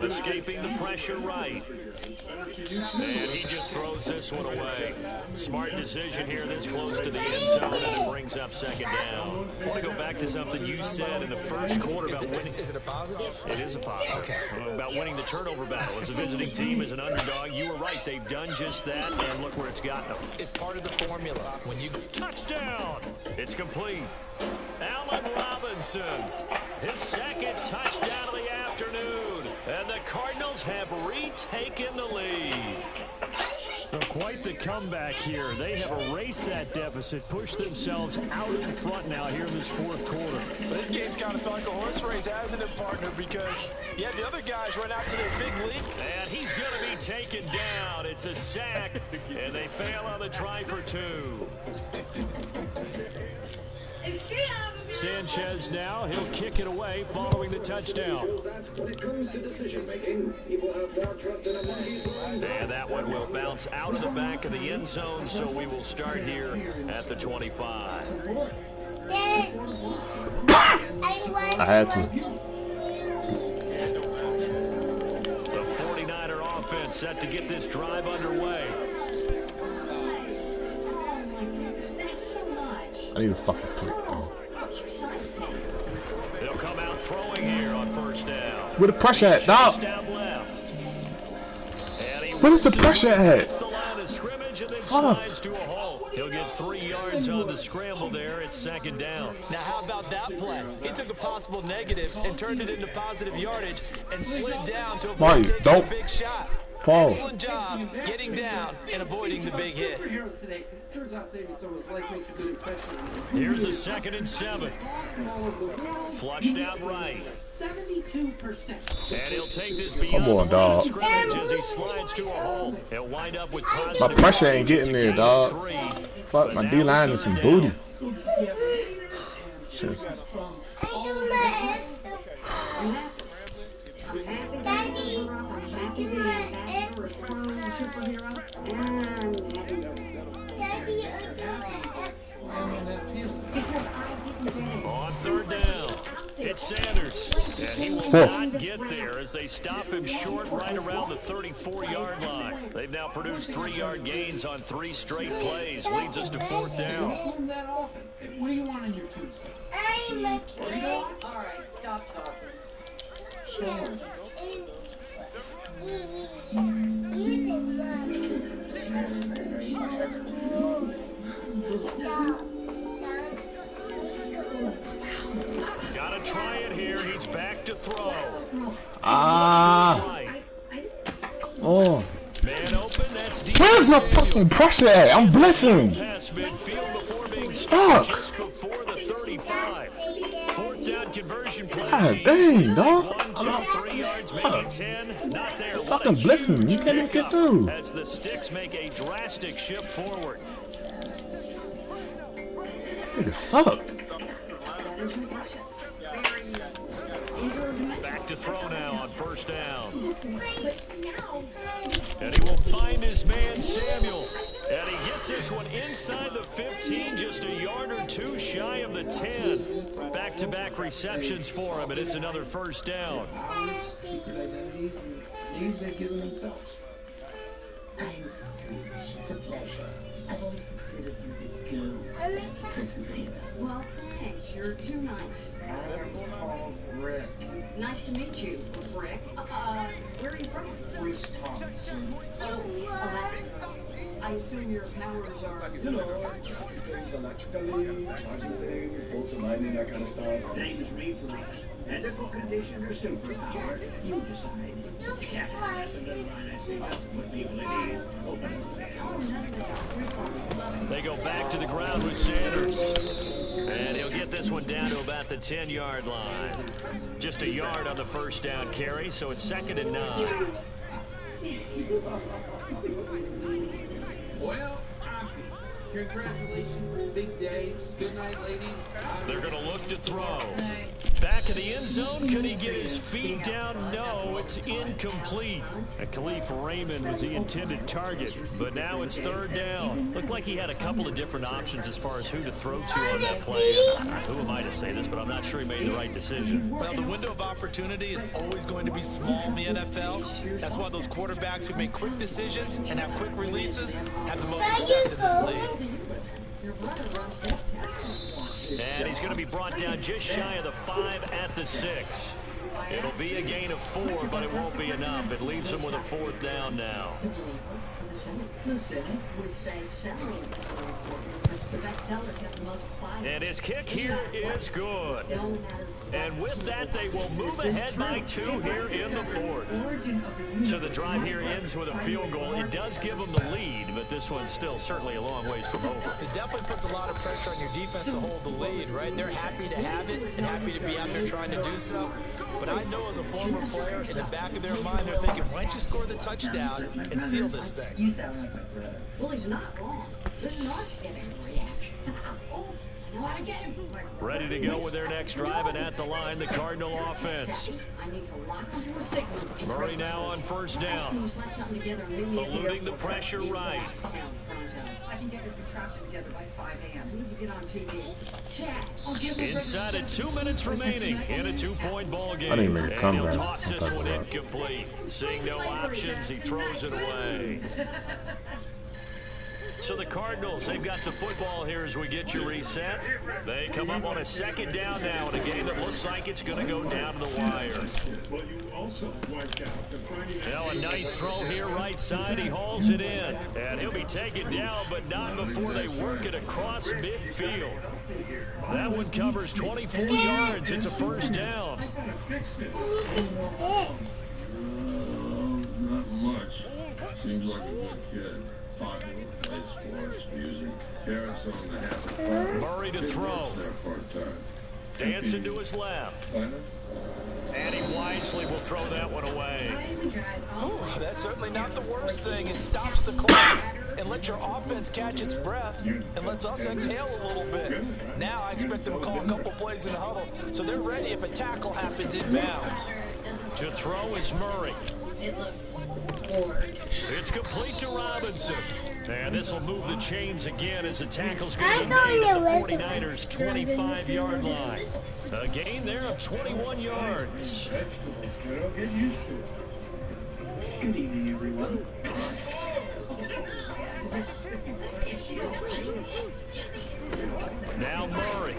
Escaping the pressure right. And he just throws this one away. Smart decision here this close to the end zone, and it brings up second down. I want to go back to something you said in the first quarter about winning. Is it a positive? It is a positive. Okay. About winning the turnover battle. As a visiting team, as an underdog, you were right. They've done just that, and look where it's gotten them. It's part of the formula. When you touchdown, it's complete. Allen Robinson, his second touchdown of the afternoon, and the Cardinals have retaken the lead. Well, quite the comeback here. They have erased that deficit, pushed themselves out in front now here in this fourth quarter. But this game's kind of felt like a horse race, hasn't it, partner? Because you have the other guys run out to their big lead. And he's going to be taken down. It's a sack, and they fail on the try for two. Sanchez now, he'll kick it away following the touchdown. And that one will bounce out of the back of the end zone, so we will start here at the 25. I had to. The 49er offense set to get this drive underway. I need a fucking pick. They'll come out throwing here on first down. Where the pressure at, dog? Where is the pressure at? The line of scrimmage and then slides to a hole. He'll get 3 yards on the scramble there. It's second down. Now, how about that play? He took a possible negative and turned it into positive yardage and slid down to avoid taking a big shot. Paul. Excellent job getting down and avoiding the big hit. Here's a 2nd and 7. Flushed out right. 72%. And he'll take this beyond the scrimmage as he slides to a hole. He'll wind up with positive. My pressure ain't getting there, dog. Fuck, my D-line is some booty. Shit. On third down, it's Sanders, and he will not get there as they stop him short right around the 34-yard line. They've now produced 3-yard gains on 3 straight plays, leads us to 4th down. What do you want in your Tuesday? All right, stop talking. Gotta try it here. He's back to throw. Oh. Man open, that's deep. Where's my fucking pressure at? I'm blitzing. Pass midfield before being stopped just before the 35. 4th down conversion play. God dang, dog. 1, 2, 3 yards, maybe 10. Not there. Fucking blitzing. You can't even get through. As the sticks make a drastic shift forward. Nigga suck. Back to throw now on 1st down. And he will find his man Samuel. And he gets this one inside the 15, just a yard or 2 shy of the 10. Back-to-back receptions for him, and it's another 1st down. Names they've given themselves. It's a pleasure. I've always considered you the go-to. Well, thanks. You're too nice. I'm called Rick. Nice to meet you, Rick. Where are you from? Wisconsin. Oh, I assume your powers are... You know, charging things electrically, charging things, bolts and lightning, that kind of stuff. Name's reflex. Medical condition or superpower, you decide. Yeah, that's another line I say, that's what people it is. Open up the They go back to the ground with Sanders. And he'll get this one down to about the 10-yard line. Just a yard on the first down carry, so it's 2nd and 9. Well, congratulations, big day. Good night, ladies. They're going to look to throw. Back in the end zone, could he get his feet down? No, it's incomplete. Khalif Raymond was the intended target, but now it's 3rd down. Looked like he had a couple of different options as far as who to throw to on that play. Who am I to say this, but I'm not sure he made the right decision. Well, the window of opportunity is always going to be small in the NFL. That's why those quarterbacks who make quick decisions and have quick releases have the most success in this league. And he's going to be brought down just shy of the 5 at the 6. It'll be a gain of 4, but it won't be enough. It leaves him with a 4th down now. And his kick here is good. And with that, they will move ahead by 2 here in the 4th. So the drive here ends with a field goal. It does give them the lead, but this one's still certainly a long ways from over. It definitely puts a lot of pressure on your defense to hold the lead, right? They're happy to have it and happy to be out there trying to do so. But I know as a former player, in the back of their mind, they're thinking, why don't you score the touchdown and seal this thing? You sound like my brother. Well, he's not wrong. They're not getting a reaction. Oh, I know how to get him. Ready to go with their next drive, and at the line, the Cardinal offense. I need to lock into a signal. Murray now on 1st down. Eluding the pressure right. I can get your contraption together by 5 a.m. We need to get on TV. Chad, I'll give him inside of 2 minutes remaining in a 2-point ball game. I didn't make a and comeback. he'll toss this one incomplete. Seeing no options, he throws it away. So the Cardinals, they've got the football here as we get you reset. They come up on a 2nd down now in a game that looks like it's going to go down to the wire. Now a nice throw here right side. He hauls it in. And he'll be taken down, but not before they work it across midfield. That one covers 24 yards. It's a 1st down. Not much. Seems like a good kid. Popular, plays sports, music, parents on the half of the Murray to throw. Dancing to his left. And he wisely will throw that one away. Ooh, that's certainly not the worst thing. It stops the clock and lets your offense catch its breath and lets us exhale a little bit. Now I expect them to call a couple plays in the huddle so they're ready if a tackle happens inbounds. To throw is Murray. It looks bored. It's complete to Robinson. And this will move the chains again as the tackle's going to be made at the 49ers' 25-yard line. A gain there of 21 yards. Get used to it. Good evening, everyone. Now Murray.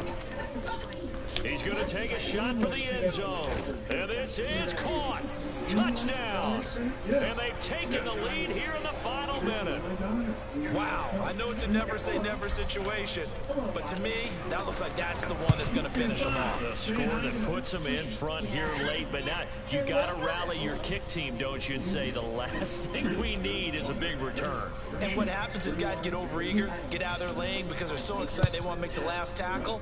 He's going to take a shot for the end zone. And this is caught. Touchdown. And they've taken the lead here in the final minute. Wow, I know it's a never-say-never situation, but to me, that looks like that's the one that's going to finish them off. The score that puts them in front here late, but now you got to rally your kick team, don't you, and say the last thing we need is a big return. And what happens is guys get overeager, get out of their lane because they're so excited they want to make the last tackle.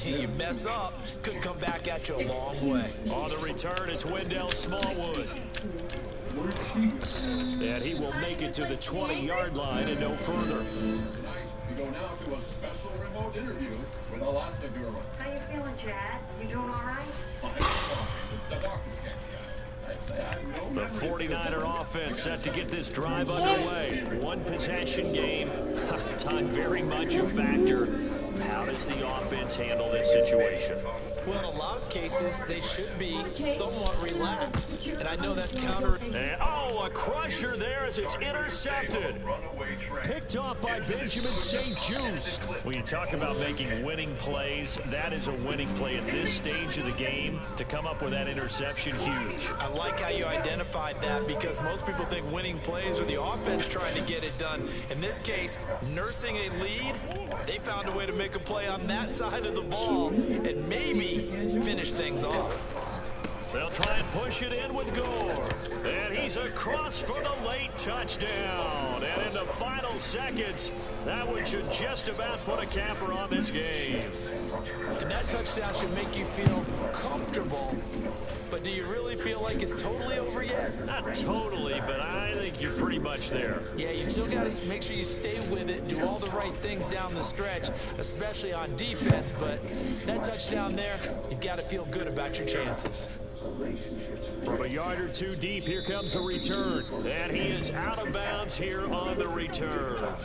You mess up, could come back at you a long way. On the return, it's Wendell Smallwood. And he will make it to the 20-yard line and no further. Tonight, we go now to a special remote interview with Elastigirl. How you feeling, Chad? You doing all right? The doctors can't The 49er offense set to get this drive underway. One possession game. Time very much a factor. How does the offense handle this situation? Well, in a lot of cases, they should be somewhat relaxed. And I know that's counter. And, a crusher there as it's intercepted. Picked off by Benjamin St. Juste. When you talk about making winning plays, that is a winning play at this stage of the game. To come up with that interception, huge. I like how you identified that because most people think winning plays are the offense trying to get it done. In this case, nursing a lead, they found a way to make a play on that side of the ball and maybe finish things off. They'll try and push it in with Gore. And he's across for the late touchdown. And in the final seconds, that one should just about put a capper on this game. And that touchdown should make you feel comfortable. But do you really feel like it's totally over yet? Not totally, but I think you're pretty much there. Yeah, you still got to make sure you stay with it, do all the right things down the stretch, especially on defense. But that touchdown there, you've got to feel good about your chances. From a yard or two deep, here comes the return. And he is out of bounds here on the return.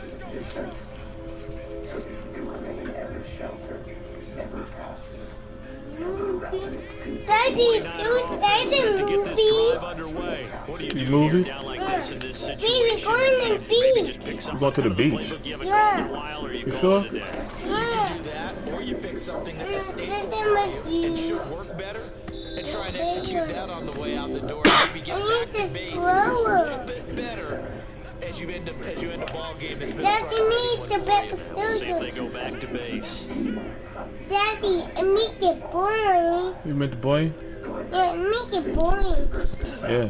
Daddy, to get this drive underway. What do you do movie? down like this in this situation? We're going to the beach. We're going to the beach. Yeah. You sure? You can do that, or you pick something that's a staple for you and should work better, and try and execute that on the way out the door. Maybe get back to base and do a little bit better as you end a ball game that's been a frustrating one for you. We'll see if they go back to base. Daddy, make it boring. You meant the boy? Yeah, make it boring. Yeah.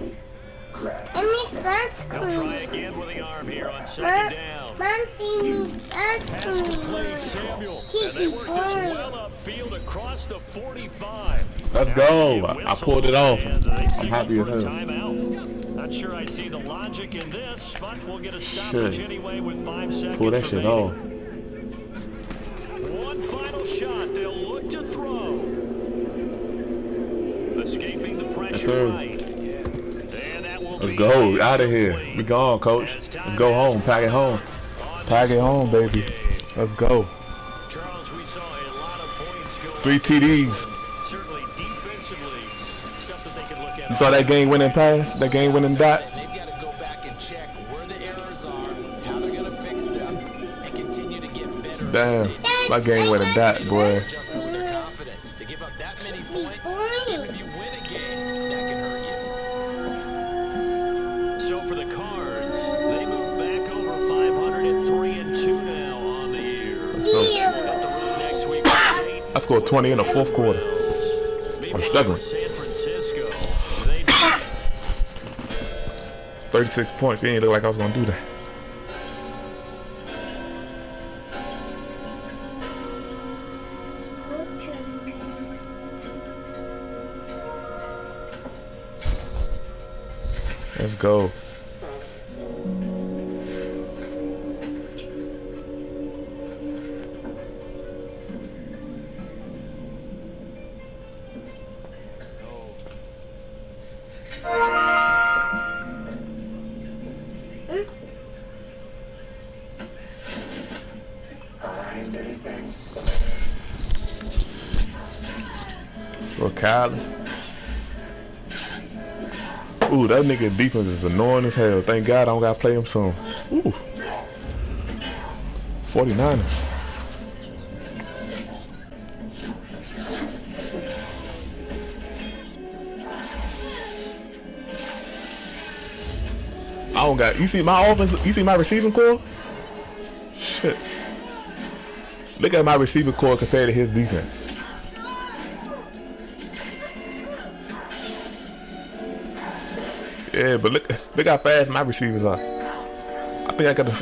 And make us They'll try again with the arm here on second down. Mom, see Pass complete, Samuel. And they work this well upfield across the 45. Let's go. I pulled it off. I'm happy as hell. Timeout. Not sure I see the logic in this, but we'll get a stoppage anyway with 5 seconds Pull that shit off. One final shot. They'll look to throw. Escaping the pressure right. And that will Let's go. Out of here. We gone, coach. Let's go home. Pack it home. Pack it home, baby. Let's go. Charles, we saw a lot of points go 3 TDs. Certainly defensively, stuff that they could look at. You saw that game-winning pass? That game-winning dot? They've got to go back and check where the errors are, how they're going to fix them, and continue to get better. Damn. My game-winning dot, boy. Adjustment with their confidence. To give up that many points, even if you win a game, that can hurt you. So for the Cards, they move back over 503-2 now on the year. Up the road next week. I scored 20 in the fourth quarter. I'm struggling. San Francisco. 36 points. It didn't look like I was going to do that. Let's go. For Kylie. Ooh, that nigga defense is annoying as hell. Thank God I don't gotta play him soon. Ooh. 49ers. I don't got, you see my offense, you see my receiving core? Shit. Look at my receiving core compared to his defense. Yeah, but look how fast my receivers are. I think I got to.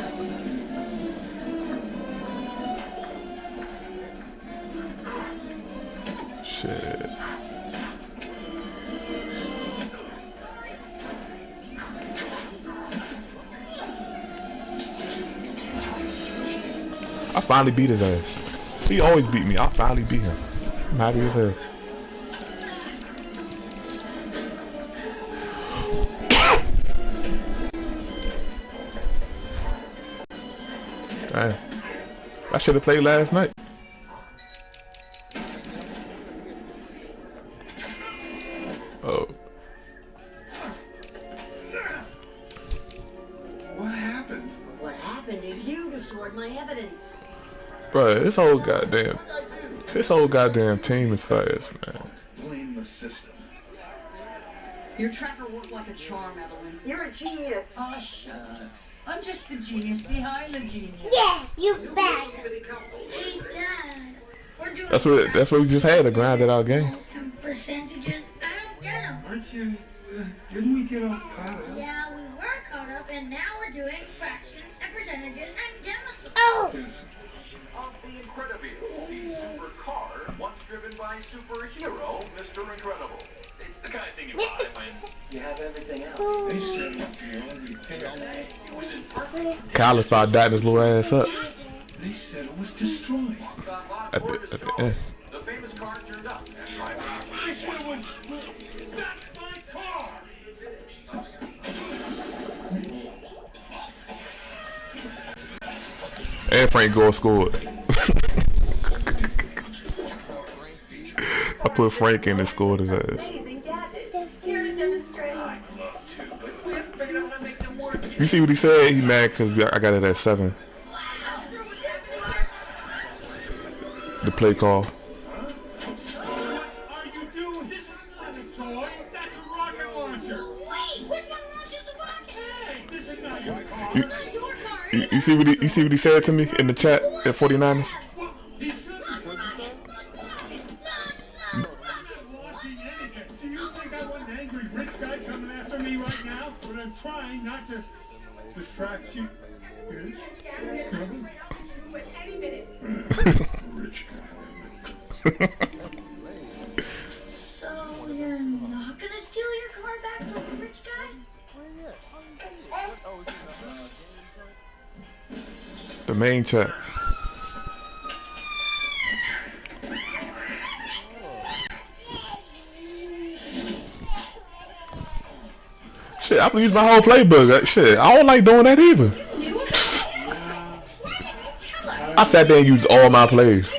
Shit. I finally beat his ass. He always beat me. I finally beat him. I'm happy as hell. Damn. I should have played last night. Oh. What happened? What happened is you destroyed my evidence. Bro, this whole goddamn team is fast, man. Blame the system. Your tracker worked like a charm, Evelyn. You're a genius. Oh, shucks. I'm just the genius behind the genius. Yeah, you back. Hey, Dad. We're doing That's what we just had to grind it out game. percentages. I don't get them. watching. Didn't we get all caught up? Yeah, we were caught up, and now we're doing fractions and percentages and demonstrations. Oh! Of the Incredible, the supercar once driven by superhero Mr. Incredible. It's the kind of thing you buy when you have everything else. They said it was It was in perfect. Kyler started dotting his little ass up. They said it was destroyed. At the end. The famous car turned up. I said it was. That's my car! And Frank Gore scored. I put Frank in and scored his ass. You see what he said? He mad because I got it at 7. The play call. What are you doing? This is not a toy. That's a rocket launcher. Wait, which one launches the rocket? Hey, this is not your car. Not your car. You see what he said to me in the chat at 49ers? Well, he said it. What'd you say? I'm not launching anything. Do you think I want an angry rich guy coming after me right now? But I'm trying not to distract you. Yes? Rich guy. So you're not gonna steal your car back from the rich guy? The main chat. Shit, I can use my whole playbook. Shit, I don't like doing that either. I sat there and used all my plays.